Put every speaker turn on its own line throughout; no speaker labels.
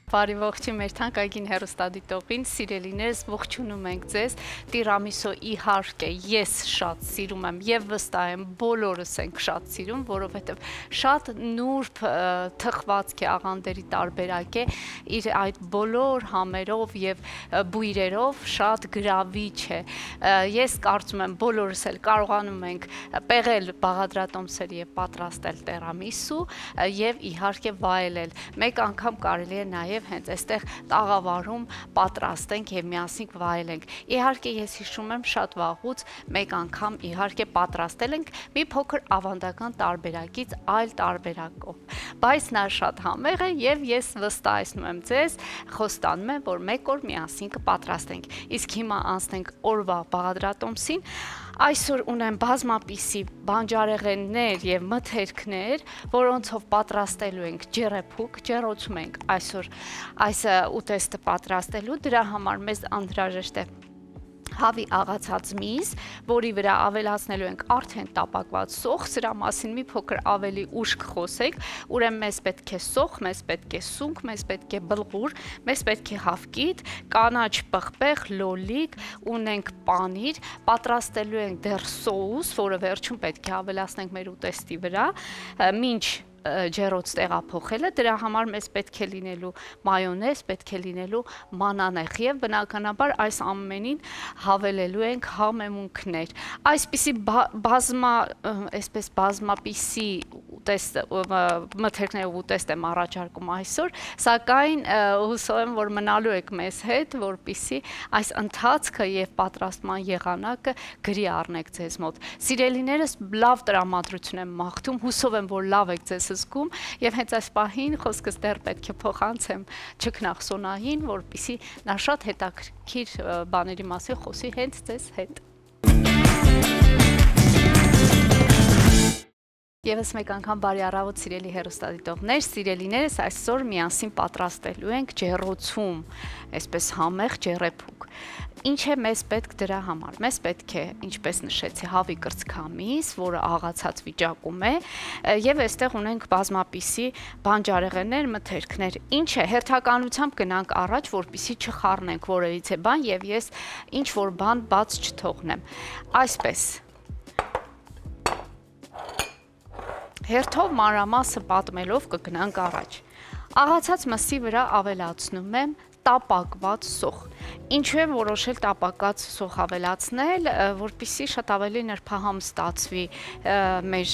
Բարի ողջույն մեր թանկագին հեռուստադիտողին, սիրելիներս, ողջունում ենք ձեզ։ Տիրամիսո իհարկե ես շատ սիրում եմ եւ վստահ եմ բոլորս ենք շատ սիրում, որովհետեւ շատ նուրբ թխվածք է, աղանդերի տարբերակ է, իր այդ բոլոր համերով եւ բույրերով շատ գրավիչ է։ Ես կարծում եմ բոլորս էլ կարողանում ենք պեղել բաղադրատոմսեր եւ պատրաստել տիրամիսու եւ իհարկե վայելել։ Մեկ անգամ կարելի է նաեւ հենց այստեղ տաղավարում պատրաստենք եւ միասին վայելենք։ Իհարկե ես հիշում եմ շատ վաղուց մեկ անգամ իհարկե պատրաստել ենք մի փոքր ավանդական տարբերակից այլ տարբերակով, բայց նա շատ համեղ է եւ ես վստահեցնում եմ ձեզ, խոստանում եմ, որ մեկ օր միասին կպատրաստենք։ Իսկ հիմա անցնենք օրվա բաղադրատոմսին։ Այսօր ունեմ բազմապիսի բանջարեղեններ եւ մթերքներ, որոնցով պատրաստելու ենք ջեռեփուկ, ջեռոցում ենք այսօր այս ուտեստը պատրաստելու, դրա համար մեզ անհրաժեշտ է հավի աղացած միս, որի վրա ավելացնելու ենք արդեն տապակված սոխ, սրա մասին մի փոքր ավելի ուշ կխոսենք, ուրեմն մեզ պետք է սոխ, մեզ պետք է սունկ, մեզ պետք է բլղուր, մեզ պետք է հավկիթ, կանաչ պղպեղ, լոլիկ, ունենք պանիր, պատրաստելու ենք դեռ սոուս, որը վերջում պետք է ավելացնենք մեր ուտեստի վրա, մինչ ջեռոց տեղափոխելը, դրա համար մեզ պետք է լինելու մայոնեզ, պետք է լինելու մանանեխ եւ բնականաբար այս ամենին հավելելու ենք համեմունքներ։ Այսպիսի բազմապիսի ուտեստ մթերքներով ուտեստ եմ առաջարկում այսօր, սակայն հուսով եմ, որ մնալու եք մեզ հետ, որպեսզի այս ընթացքը եւ պատրաստման եղանակը գրի առնեք ձեզ մոտ։ Սիրելիներս, լավ տրամադրություն եմ մաղթում, հուսով եմ, որ լավ եք ձեզ զգում եւ հենց այս պահին խոսքս դեռ պետք է փոխանցեմ Չքնաղ Սոնային, որպեսզի նա շատ հետաքրքիր բաների մասին խոսի հենց ձեզ հետ։ Եվս մեկ անգամ բարի առավոտ սիրելի հեռուստադիտողներ, սիրելիներս, այսօր միասին պատրաստելու ենք ջեռոցում, այսպես համեղ ջեռեփուկ։ Ինչ է մեզ պետք դրա համար։ Մեզ պետք է, ինչպես նշեցի, հավի կրծքամիս, որը աղացած վիճակում է, եւ այստեղ ունենք բազմապիսի բանջարեղեններ, մթերքներ։ Ինչ է, հերթականությամբ գնանք առաջ, որպեսզի չխառնենք որևիցե բան եւ ես ինչ որ բան բաց չթողնեմ։ Այսպես հերթով մանրամասը պատմելով կգնանք առաջ։ Աղացած մսի վրա ավելացնում եմ տապակված սոխ։ Ինչու է որոշել տապակված սոխ ավելացնել, որպեսզի շատ ավելի նրբահամ ստացվի մեր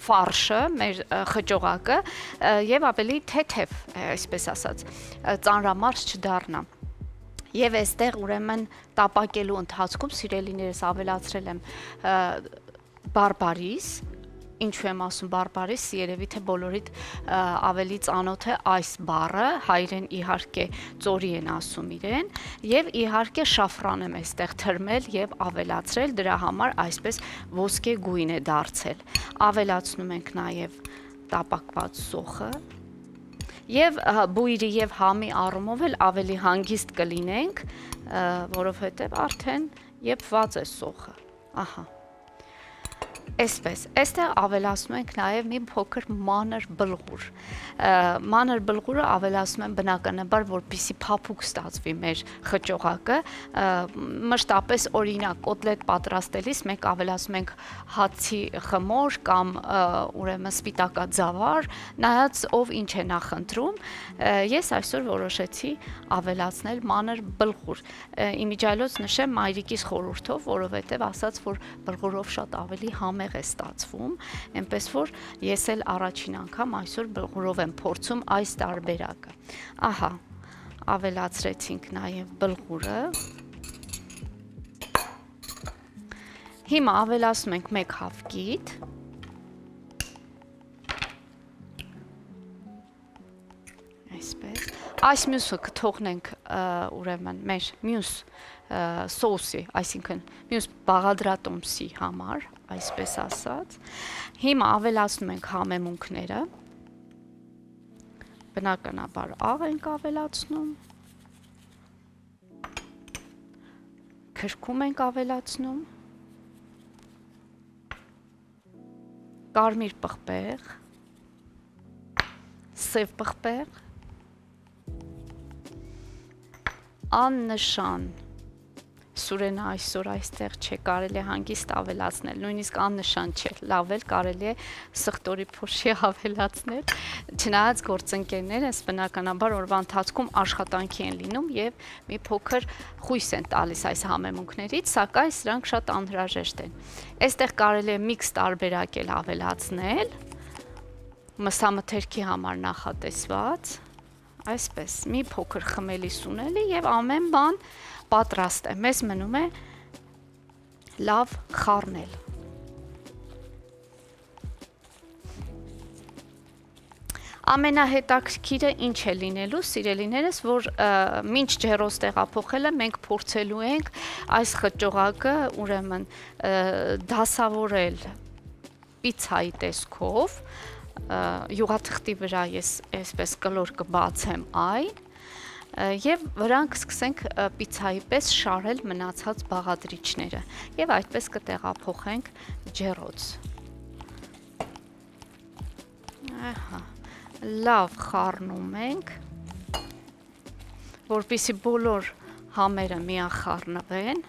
ֆարշը, մեր խճողակը եւ ավելի թեթև, այսպես ասած, ծանրամարս չդառնա։ Եվ այստեղ ուրեմն տապակելու ընթացքում սիրելիներս ավելացրել եմ բարբարիս։ Ինչու եմ ասում բարբարիս, երևի թե բոլորիդ ավելի ծանոթ է այս բառը, հայերեն իհարկե ծորի են ասում իրեն, եւ իհարկե շաֆրան եմ այստեղ թրմել եւ ավելացրել, դրա համար այսպես ոսկե գույն է դարձել։ Ավելացնում ենք նաեւ տապակված սոխը եւ բույրի եւ համի առումով էլ ավելի հանգիստ կլինենք, որովհետեւ արդեն եփված է սոխը։ Ահա։ Այսպես, այստեղ ավելացնում ենք նաև մի փոքր մանր բլղուր։ Մանր բլղուրը ավելացնում եմ բնականաբար, որպեսզի փափուկ ստացվի մեր խճողակը։ Մշտապես օրինակ կոտլետ պատրաստելիս մենք ավելացնում ենք հացի խմոր կամ ուրեմն սպիտակաձավար, նայած ով ինչ է նախընտրում։ Ես այսօր որոշեցի ավելացնել մանր բլղուր։ Իմիջիայլոց նշեմ մայրիկիս խորհուրդով, որովհետև ասաց, որ բլղուրով շատ ավելի համեղ է ստացվում, այնպես որ ես էլ առաջին անգամ այսօր բլղուրով եմ փորձում այս տարբերակը։ Ահա, ավելացրեցինք նաև բլղուրը։ Հիմա ավելացնում ենք մեկ հավկիթ։ Այսպես։ Այս մյուսը կթողնենք ուրեմն մեր մյուս սոուսի, այսինքն մյուս բաղադրատոմսի համար, այսպես ասած։ Հիմա ավելացնում ենք համեմունքները, բնականաբար աղ ենք ավելացնում, քրքում ենք ավելացնում, կարմիր պղպեղ, սև պղպեղ, աննշան, Սուրենը այսօր այստեղ չէ, կարելի է հանգիստ ավելացնել, նույնիսկ աննշան չէ, լավ էլ կարելի է սխտորի փոշի ավելացնել, չնայած գործընկերներ են բնականաբար օրվա ընթացքում աշխատանքի են լինում եւ մի փոքր խույս են տալիս այս համեմունքներից, սակայն սրանք շատ անհրաժեշտ են։ Այստեղ կարելի է միքս տարբերակ էլ ավելացնել, մսամթերքի համար նախատեսված, այսպես, մի փոքր խմելի սունելի եւ ամեն բան պատրաստ է, մեզ մնում է լավ խառնել։ Ամենահետաքրքիրը ինչ է լինելու, սիրելիներս, որ մինչ ջեռոց տեղափոխելը մենք փորձելու ենք այս խճողակը ուրեմն դասավորել պիցայի տեսքով, յուղաթղթի վրա ես այսպես կլոր կբացեմ այն, եւ վրանք սկսենք պիցայի պես շարել մնացած բաղադրիչները եւ այդպես կտեղափոխենք ջեռոց։ Ահա, լավ խառնում ենք, որպեսզի բոլոր համերը միախառնվեն։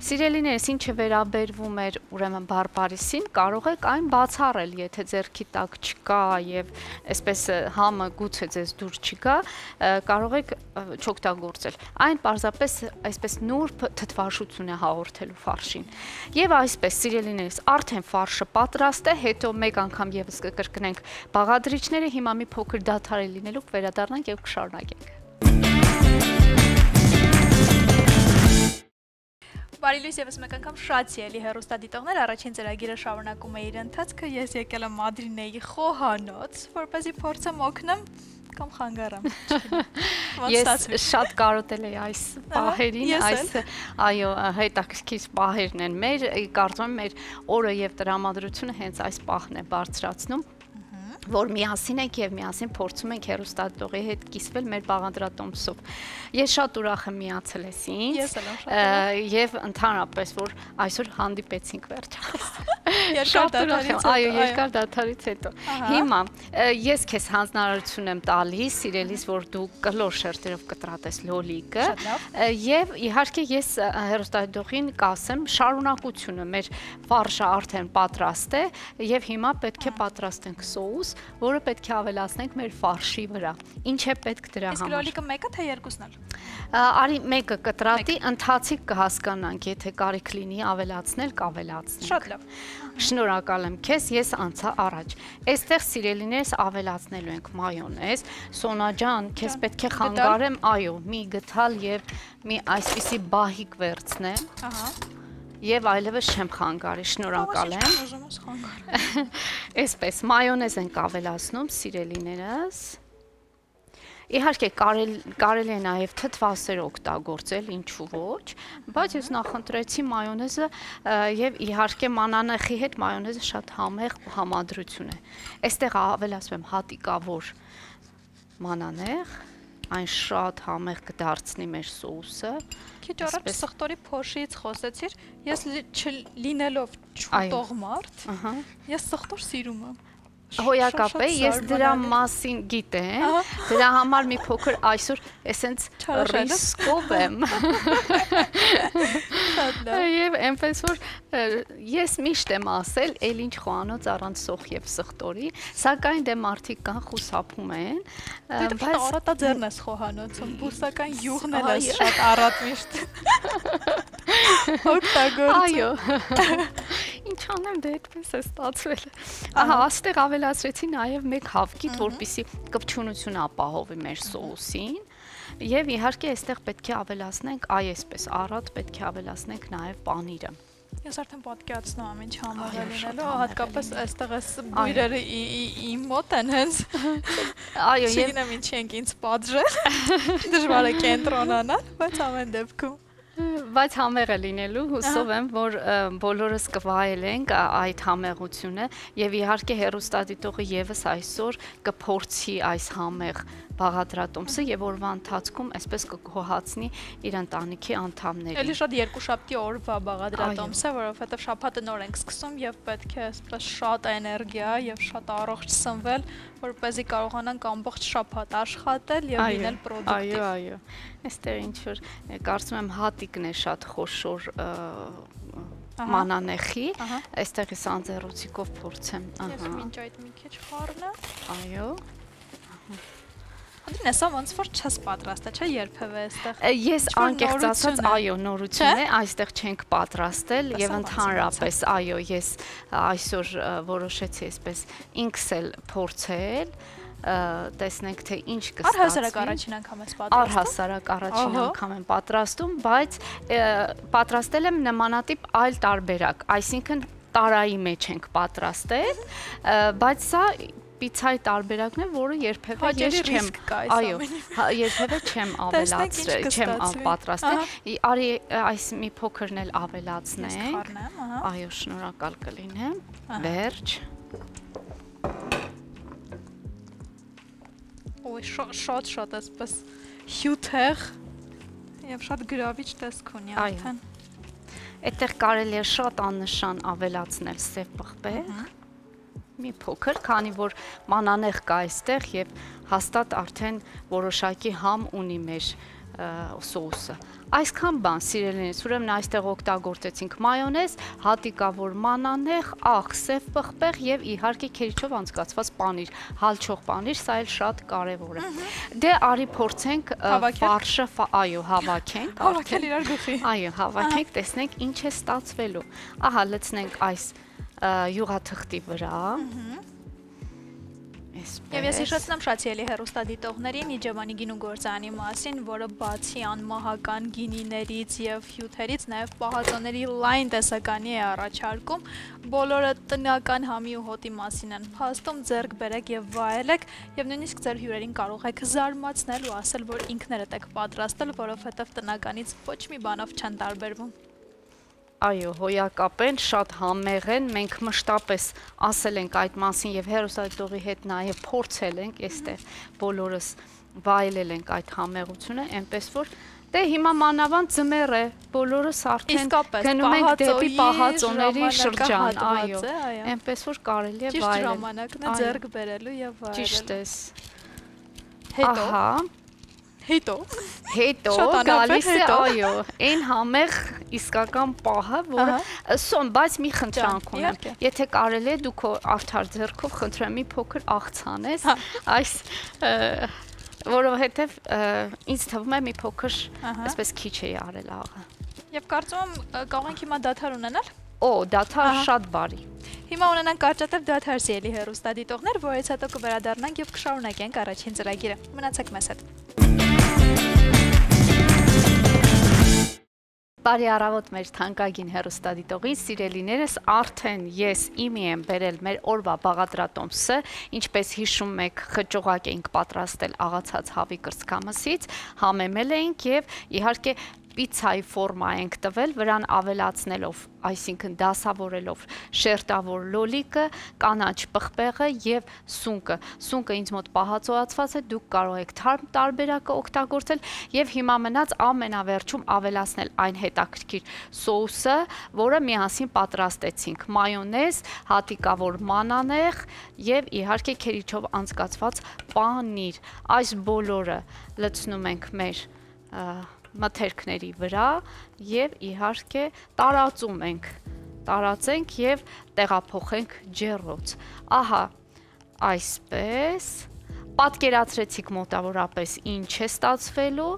Սիրելիներս, ինչը վերաբերվում էր ուրեմն բարբարիսին, կարող եք այն բացառել, եթե ձեռքի տակ չկա եւ այսպես համը գուցե ձեզ դուր չգա, կարող եք չօգտագործել։ Այն պարզապես այսպես նուրբ թթվաշություն է հաղորդելու ֆարշին։ Եվ այսպես, սիրելիներս, արդեն ֆարշը պատրաստ է, հետո մեկ անգամ եւս կկրկնենք բաղադրիչները, հիմա մի փոքր դադար է լինելու, կվերադառնանք եւ կշարունակենք։
Բարի լույս եւս մեկ անգամ շատ սիրելի հեռուստադիտողներ, առաջին ծրագիրը շարունակում է իր ընթացքը, ես եկել եմ Մադրինեի խոհանոց, որպեսզի փորձեմ օգնեմ կամ խանգարեմ։
Ես շատ կարոտել եմ այս պահերին, այս այո, հետաքրքիր պահերն են մեր, կարծում եմ մեր օրը եւ տրամադրությունը հենց այս պահն է բարձրացնում, որ միասին ենք եւ միասին փորձում ենք հեռուստադիտողի հետ կիսվել մեր բաղադրատոմսով։ Ես շատ ուրախ եմ միացել ես ինձ։
Ես էլ եմ շատ
եւ ընդհանրապես որ այսօր հանդիպեցինք վերջապես։
Երկար դադարից,
այո, երկար դադարից հետո։ Հիմա ես քեզ հանձնարարություն եմ տալիս, սիրելիս, որ դու կլոր շերտերով կտրատես լոլիկը եւ իհարկե ես հեռուստադիտողին կասեմ շարունակությունը մեր ֆարշը արդեն պատրաստ է եւ հիմա պետք է պատրաստենք սոուս, որը պետք է ավելացնենք մեր ֆարշի վրա։ Ինչ է պետք դրա համար։
Իսկ լոլիկը մեկը թե երկուսն էլ։
Արի մեկը կտրատի, ընթացիկ կհասկանանք, եթե կարիք լինի ավելացնել, կավելացնենք։
Շատ լավ։
Շնորհակալ եմ քեզ, ես անցա առաջ։ Այստեղ սիրելիներս ավելացնելու ենք մայոնեզ։ Սոնա ջան, քեզ պետք է խանգարեմ, այո, մի գտալ եւ մի այսպիսի բահիկ վերցնեմ։
Ահա։
Եվ այլևս չեմ խանգարի, շնորհակալ եմ։
Ուզում ես խանգարել։
Այսպես մայոնեզ ենք ավելացնում, սիրելիներս։ Իհարկե կարելի է նաև թթվասեր օգտագործել, ինչու ոչ, բայց ես նախընտրեցի մայոնեզը եւ իհարկե մանանեխի հետ մայոնեզը շատ համեղ համադրություն է։ Այստեղ ավելացում եմ հատիկավոր մանանեխ, այն շատ համեղ կդարձնի մեր սոուսը։
Քիչ առաջ սխտորի փոշիից խոսեցիր, ես չլինելով չուտող մարդ, ես սխտոր սիրում եմ։
Հոյակապ է, ես դրա մասին գիտեմ, դրա համար մի փոքր այսօր էսենց ռիսկով եմ։ Եվ այնպես որ ես միշտ եմ ասել, էլ ինչ խոհանոց առանց սոխ եւ սխտորի, սակայն դե մարդիկ կան խուսափում են,
բայց առատաձեռն ես խոհանոցում, բուսական յուղն էլ ես շատ առատ միշտ։ Օգտագործում։
Այո։ Ինչ անեմ, դե այդպես է ստացվել։ Ահա, աստեղ ավելացրեցի նաև մեկ հավկիթ, որպեսզի կպչունություն ապահովի մեր սոուսին, եւ իհարկե այստեղ պետք է ավելացնենք այսպես առատ պետք է ավելացնենք նաև պանիրը։
Ես արդեն պատկերացնում եմ ինչ համեղ է լինելու, հատկապես այստեղ էս բույրերը իմ մոտ են հենց։ Այո, չգիտեմ ինչի ենք ինձ պատժել։ Դժվար է կենտրոնանալ, բայց ամեն դեպքում
Բայց համեղ է լինելու, հուսով եմ, որ բոլորս կվայելենք այդ համեղությունը եւ իհարկե հեռուստադիտողը եւս այսօր կփորձի այս համեղ բաղադրատոմսը եւ օրվա ընթացքում այսպես կգոհացնի իր ընտանիքի անդամներին։
Էլի շատ երկուշաբթի օրվա բաղադրատոմս է, որովհետեւ շաբաթը նոր ենք սկսում եւ պետք է այսպես շատ էներգիա եւ շատ առողջ սնվել, որպեսզի կարողանանք ամբողջ շաբաթ աշխատել եւ լինել պրոդուկտիվ։
Այո, այստեղ ինչ որ կարծում եմ հատիկն է շատ խոշոր մանանեխի, այստեղ ես անձեռոցիկով փորձեմ։
Ես մինչ այդ մի քիչ խառնեմ։
Այո։
Անդրին, սա ոնց որ չես պատրաստել, չէ՞ երբևէ այստեղ։
Ես անկեղծ ասած, այո, նորություն է, այստեղ չենք պատրաստել եւ ընդհանրապես, այո, ես այսօր որոշեցի այսպես ինքս էլ փորձել, տեսնենք թե ինչ կստացվի։
Առհասարակ առաջին անգամ ես պատրաստում։
Առհասարակ առաջին անգամ եմ պատրաստում, բայց պատրաստել եմ նմանատիպ այլ տարբերակ, այսինքն տարայի մեջ ենք պատրաստել, բայց սա պիցայի տարբերակն է, որը երբևէ ես չեմ, այո, երբևէ չեմ ավելացրել, չեմ պատրաստել։ Արի այս մի փոքրն էլ ավելացնենք։ Այո, շնորհակալ կլինեմ։ Վերջ։
Ոյ, շատ այսպես հյութեղ եւ շատ գրավիչ տեսք ունի արդեն։
Այդտեղ կարելի է շատ աննշան ավելացնել սև պղպեղ։ Մի փոքր, քանի որ մանանեխ կա այստեղ եւ հաստատ արդեն որոշակի համ ունի մեր սոուսը։ Այսքան բան, սիրելիներս, ուրեմն այստեղ օգտագործեցինք մայոնեզ, հատիկավոր մանանեխ, աղ, սև պղպեղ եւ իհարկե քերիչով անցկացված պանիր, հալչող պանիր, սա էլ շատ կարեւոր է։ Դե արի փորձենք ֆարշը, այո, հավաքենք,
հավաքել իրար գլխի։
Այո, հավաքենք, տեսնենք ինչ է ստացվելու։ Ահա, լցնենք այս յուղաթղթի վրա։
Եվ ես հիշեցնեմ Շացիելի հեռուստադիտողներին Իջևանի գինու գործարանի մասին, որը բացի անմահական գինիներից եւ հյութերից նաեւ պահածոների լայն տեսականի է առաջարկում, բոլորը տնական համի ու հոտի մասին են փաստում, ձեռք բերեք եւ վայելեք, եւ նույնիսկ ձեր հյուրերին կարող եք զարմացնել ու ասել, որ ինքներդ եք պատրաստել, որովհետեւ տնականից ոչ մի բանով չեն տարբերվում։
Այո, հոյակապեն, շատ համեղ են, մենք մշտապես ասել ենք այդ մասին եւ հեռուստադիտողի հետ նաեւ փորձել ենք, այստեղ բոլորս վայելել ենք այդ համեղությունը, այնպես որ դե հիմա մանավանդ ձմեռ է, բոլորս արդեն գնում ենք դեպի պահածոների շրջան, այո, այնպես որ կարելի է վայելել։
Ճիշտ ժամանակն է ձեռք բերելու եւ վայելել։
Ճիշտ է։
Հետո
Հետո գալիս է, այո, այն համեղ իսկական պահը, որը բայց մի խնդրանք ունեմ։ Եթե կարելի է դու քո արդար ձեռքով խնդրեմ մի փոքր աղցանես, այս որովհետև ինձ թվում է մի փոքր այսպես քիչ էի արել աղը։
Եվ կարծում եմ կարող ենք հիմա դադար ունենալ։
Դադար շատ բարի։
Հիմա ունենանք կարճատև դադար սիրելի հեռուստադիտողներ, որից հետո կվերադառնանք եւ կշարունակենք առաջին ծրագիրը։ Մնացեք մեզ հետ։
Բարի առավոտ մեր թանկագին հեռուստադիտողին, սիրելիներս, արդեն ես իմի եմ բերել մեր օրվա բաղադրատոմսը, ինչպես հիշում եք, խճողակ էինք պատրաստել աղացած հավի կրծքամսից, համեմել էինք եւ իհարկե պիցայի ֆորմա ենք տվել, վրան ավելացնելով, այսինքն դասավորելով շերտավոր լոլիկը, կանաչ պղպեղը եւ սունկը։ Սունկը ինձ մոտ պահածոացված է, դուք կարող եք թարմ տարբերակը օգտագործել եւ հիմա մնաց ամենավերջում ավելացնել այն հետաքրքիր սոուսը, որը միասին պատրաստեցինք՝ մայոնեզ, հատիկավոր մանանեխ եւ իհարկե քերիչով անցկացված պանիր։ Այս բոլորը լցնում ենք մեր մթերքների վրա եւ իհարկե տարածենք եւ տեղափոխենք ջեռոց։ Ահա, այսպես պատկերացրեցիք մոտավորապես ինչ է ստացվելու։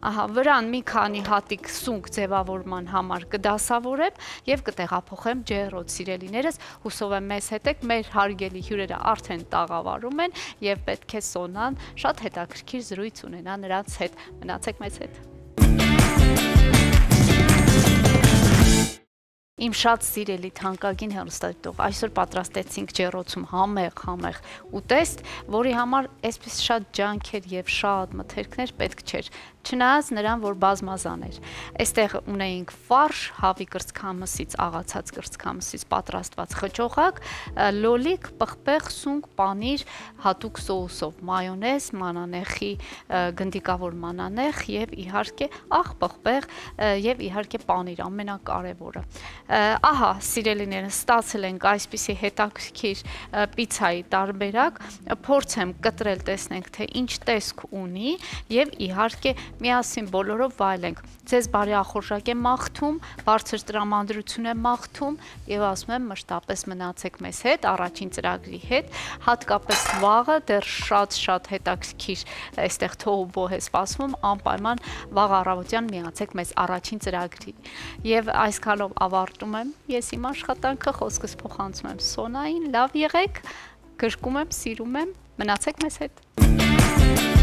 Ահա, վրան մի քանի հատիկ սունկ ձևավորման համար կդասավորեմ եւ կտեղափոխեմ ջեռոց, սիրելիներս, հուսով եմ մեզ հետ եք, մեր հարգելի հյուրերը արդեն տաղավարում են եւ պետք է Սոնան շատ հետաքրքիր զրույց ունենա նրանց հետ։ Մնացեք մեզ հետ։ Իմ շատ սիրելի թանկագին հեռուստադիտող, այսօր պատրաստեցինք ջեռոցում համեղ ուտեստ, որի համար այսպես շատ ջանքեր եւ շատ մթերքներ պետք չէր։ չնայած նրան, որ բազմազան էր։ Այստեղ ունեինք ֆարշ, հավի կրծքամսից, աղացած կրծքամսից պատրաստված խճողակ, լոլիկ, պղպեղ, սունկ, պանիր, հատուկ սոուսով, մայոնեզ, մանանեխի, գնդիկավոր մանանեխ եւ իհարկե աղ, պղպեղ եւ իհարկե պանիր, ամենակարևորը։ Ահա, սիրելիները, ստացել ենք այսպիսի հետաքրքիր պիցայի տարբերակ, փորձեմ կտրել, տեսնենք, թե ինչ տեսք ունի եւ իհարկե միասին բոլորով վայելենք։ Ձեզ բարի ախորժակ եմ մաղթում, բարձր տրամադրություն եմ մաղթում եւ ասում եմ մշտապես մնացեք մեզ հետ, առաջին ծրագրի հետ, հատկապես վաղը դեռ շատ հետաքրքիր այստեղ թողուբոհ է սպասվում, անպայման վաղ առավոտյան միացեք մեզ առաջին ծրագրի։ Եվ այսքանով ավարտում եմ ես իմ աշխատանքը, խոսքս փոխանցում եմ Սոնային, լավ եղեք, գրկում եմ, սիրում եմ, մնացեք մեզ հետ։